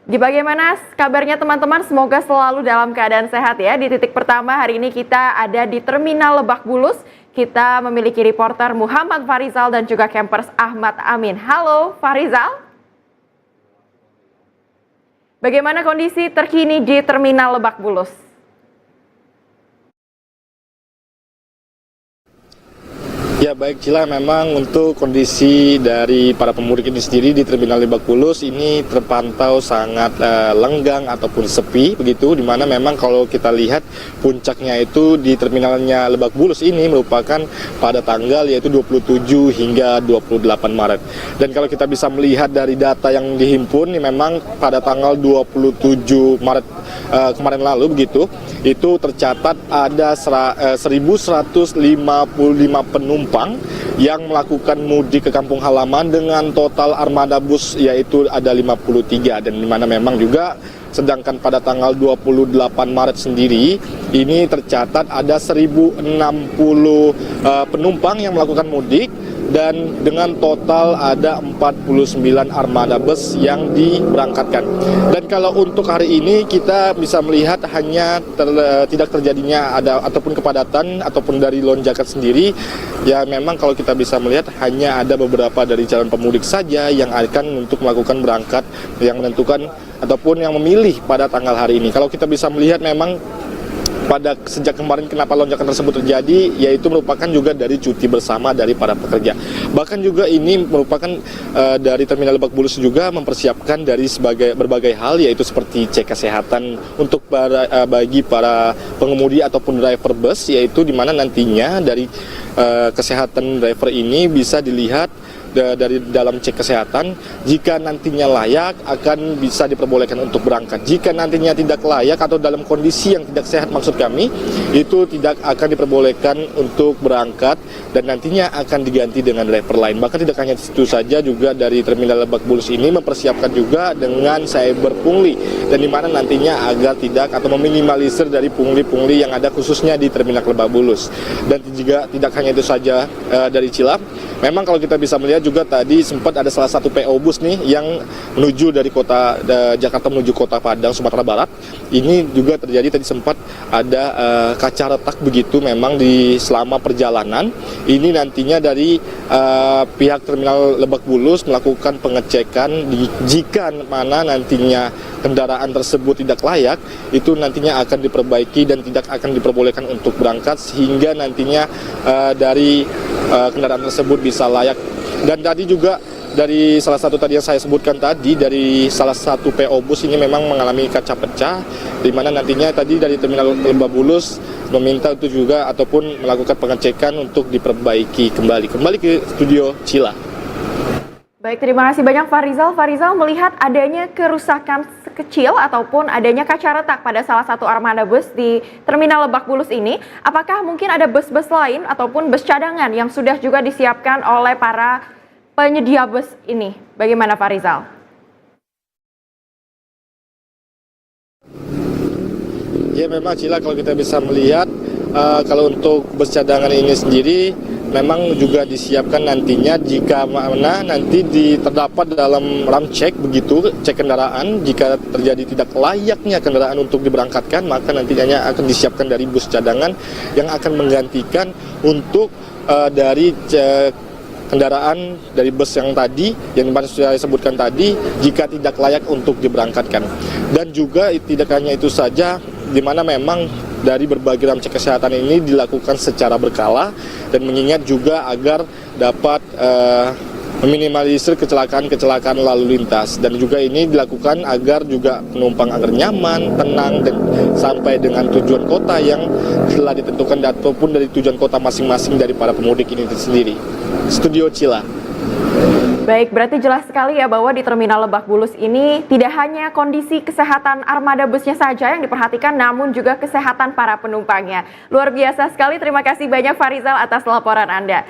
Bagaimana kabarnya teman-teman? Semoga selalu dalam keadaan sehat ya. Di titik pertama hari ini kita ada di Terminal Lebak Bulus. Kita memiliki reporter Muhammad Farizal dan juga campers Ahmad Amin. Halo Farizal. Bagaimana kondisi terkini di Terminal Lebak Bulus? Ya baik Cila, memang untuk kondisi dari para pemudik ini sendiri di Terminal Lebak Bulus ini terpantau sangat lenggang ataupun sepi begitu, dimana memang kalau kita lihat puncaknya itu di terminalnya Lebak Bulus ini merupakan pada tanggal yaitu 27 hingga 28 Maret. Dan kalau kita bisa melihat dari data yang dihimpun, ini memang pada tanggal 27 Maret kemarin lalu begitu, itu tercatat ada 1.155 penumpang yang melakukan mudik ke kampung halaman dengan total armada bus yaitu ada 53, dan dimana memang juga sedangkan pada tanggal 28 Maret sendiri ini tercatat ada 1.060 penumpang yang melakukan mudik, dan dengan total ada 49 armada bus yang diberangkatkan. Dan kalau untuk hari ini kita bisa melihat hanya tidak terjadinya ataupun kepadatan ataupun dari lonjakan sendiri. Ya memang kalau kita bisa melihat hanya ada beberapa dari calon pemudik saja yang akan untuk melakukan berangkat, yang menentukan ataupun yang memilih pada tanggal hari ini. Kalau kita bisa melihat memang pada sejak kemarin kenapa lonjakan tersebut terjadi, yaitu merupakan juga dari cuti bersama dari para pekerja. Bahkan juga ini merupakan dari Terminal Lebak Bulus juga mempersiapkan dari berbagai hal, yaitu seperti cek kesehatan untuk bagi para pengemudi ataupun driver bus, yaitu di mana nantinya dari kesehatan driver ini bisa dilihat dari dalam cek kesehatan. Jika nantinya layak akan bisa diperbolehkan untuk berangkat. Jika nantinya tidak layak atau dalam kondisi yang tidak sehat maksud kami, itu tidak akan diperbolehkan untuk berangkat dan nantinya akan diganti dengan driver lain. Bahkan tidak hanya itu saja, juga dari Terminal Lebak Bulus ini mempersiapkan juga dengan cyber pungli, dan dimana nantinya agar tidak atau meminimalisir dari pungli-pungli yang ada khususnya di Terminal Lebak Bulus. Dan juga tidak hanya itu saja dari Cilap. Memang kalau kita bisa melihat juga tadi sempat ada salah satu PO bus nih yang menuju dari kota Jakarta menuju kota Padang, Sumatera Barat. Ini juga terjadi tadi sempat ada kaca retak begitu memang di selama perjalanan. Ini nantinya dari pihak Terminal Lebak Bulus melakukan pengecekan jika mana nantinya kendaraan tersebut tidak layak, itu nantinya akan diperbaiki dan tidak akan diperbolehkan untuk berangkat sehingga nantinya dari kendaraan tersebut bisa layak. Dan tadi juga dari salah satu tadi yang saya sebutkan tadi, dari salah satu PO bus ini memang mengalami kaca pecah, di mana nantinya tadi dari Terminal Lebak Bulus meminta itu juga ataupun melakukan pengecekan untuk diperbaiki kembali ke studio Cila. Baik, terima kasih banyak Farizal. Farizal, melihat adanya kerusakan kecil ataupun adanya kaca retak pada salah satu armada bus di Terminal Lebak Bulus ini, apakah mungkin ada bus-bus lain ataupun bus cadangan yang sudah juga disiapkan oleh para penyedia bus ini? Bagaimana Farizal? Ya memang Cila, kalau kita bisa melihat kalau untuk bus cadangan ini sendiri memang juga disiapkan nantinya jika mana nanti terdapat dalam ram cek begitu, cek kendaraan, jika terjadi tidak layaknya kendaraan untuk diberangkatkan, maka nantinya akan disiapkan dari bus cadangan yang akan menggantikan untuk dari kendaraan dari bus yang tadi yang sudah saya sebutkan tadi jika tidak layak untuk diberangkatkan. Dan juga tidak hanya itu saja, di mana memang dari berbagai ram cek kesehatan ini dilakukan secara berkala dan mengingat juga agar dapat meminimalisir kecelakaan lalu lintas. Dan juga ini dilakukan agar juga penumpang agar nyaman, tenang, dan sampai dengan tujuan kota yang telah ditentukan ataupun dari tujuan kota masing-masing dari para pemudik ini sendiri. Studio Cila. Baik, berarti jelas sekali ya bahwa di Terminal Lebak Bulus ini tidak hanya kondisi kesehatan armada busnya saja yang diperhatikan, namun juga kesehatan para penumpangnya. Luar biasa sekali, terima kasih banyak Farizal atas laporan Anda.